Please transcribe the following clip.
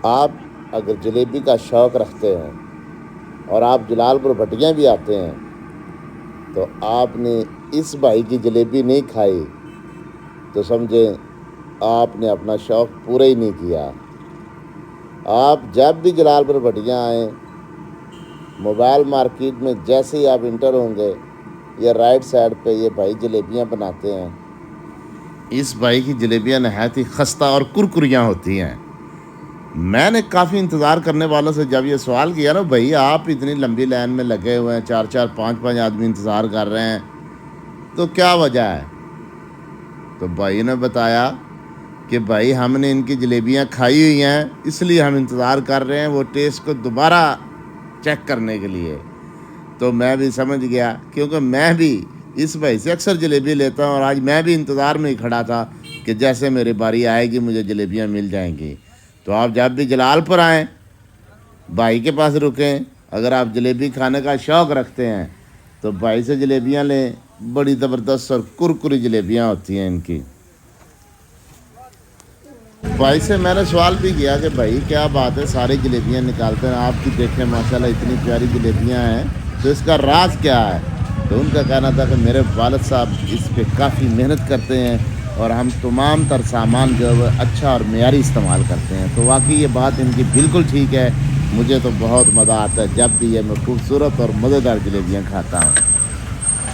آپ اگر جلیبی کا شوق رکھتے ہیں اور آپ جلال پور بھٹیاں بھی آتے ہیں تو آپ نے اس بھائی کی جلیبی نہیں کھائی تو سمجھیں آپ نے اپنا شوق پورا ہی نہیں کیا۔ آپ جب بھی جلال پور بھٹیاں آئیں، موبائل مارکیٹ میں جیسے ہی آپ انٹر ہوں گے، یہ رائٹ سائڈ پہ یہ بھائی جلیبیاں بناتے ہیں۔ اس بھائی کی جلیبیاں نہایت ہی خستہ اور کرکریاں ہوتی ہیں۔ میں نے کافی انتظار کرنے والوں سے جب یہ سوال کیا نا، بھائی آپ اتنی لمبی لائن میں لگے ہوئے ہیں، 4 5 آدمی انتظار کر رہے ہیں، تو کیا وجہ ہے؟ تو بھائی نے بتایا کہ بھائی ہم نے ان کی جلیبیاں کھائی ہوئی ہیں، اس لیے ہم انتظار کر رہے ہیں وہ ٹیسٹ کو دوبارہ چیک کرنے کے لیے۔ تو میں بھی سمجھ گیا، کیونکہ میں بھی اس بھائی سے اکثر جلیبی لیتا ہوں، اور آج میں بھی انتظار میں ہی کھڑا تھا کہ جیسے میری باری آئے گی مجھے جلیبیاں مل جائیں گی۔ تو آپ جب بھی جلال پر آئیں، بھائی کے پاس رکیں، اگر آپ جلیبی کھانے کا شوق رکھتے ہیں تو بھائی سے جلیبیاں لیں، بڑی زبردست اور کرکری جلیبیاں ہوتی ہیں ان کی۔ بھائی سے میں نے سوال بھی کیا کہ بھائی کیا بات ہے، ساری جلیبیاں نکالتے ہیں، آپ کی دیکھیں ماشاءاللہ اتنی پیاری جلیبیاں ہیں، تو اس کا راز کیا ہے؟ تو ان کا کہنا تھا کہ میرے والد صاحب اس پہ کافی محنت کرتے ہیں، اور ہم تمام تر سامان جو ہے وہ اچھا اور معیاری استعمال کرتے ہیں۔ تو واقعی یہ بات ان کی بالکل ٹھیک ہے۔ مجھے تو بہت مزہ آتا ہے جب بھی یہ میں خوبصورت اور مزیدار جلیبیاں کھاتا ہوں۔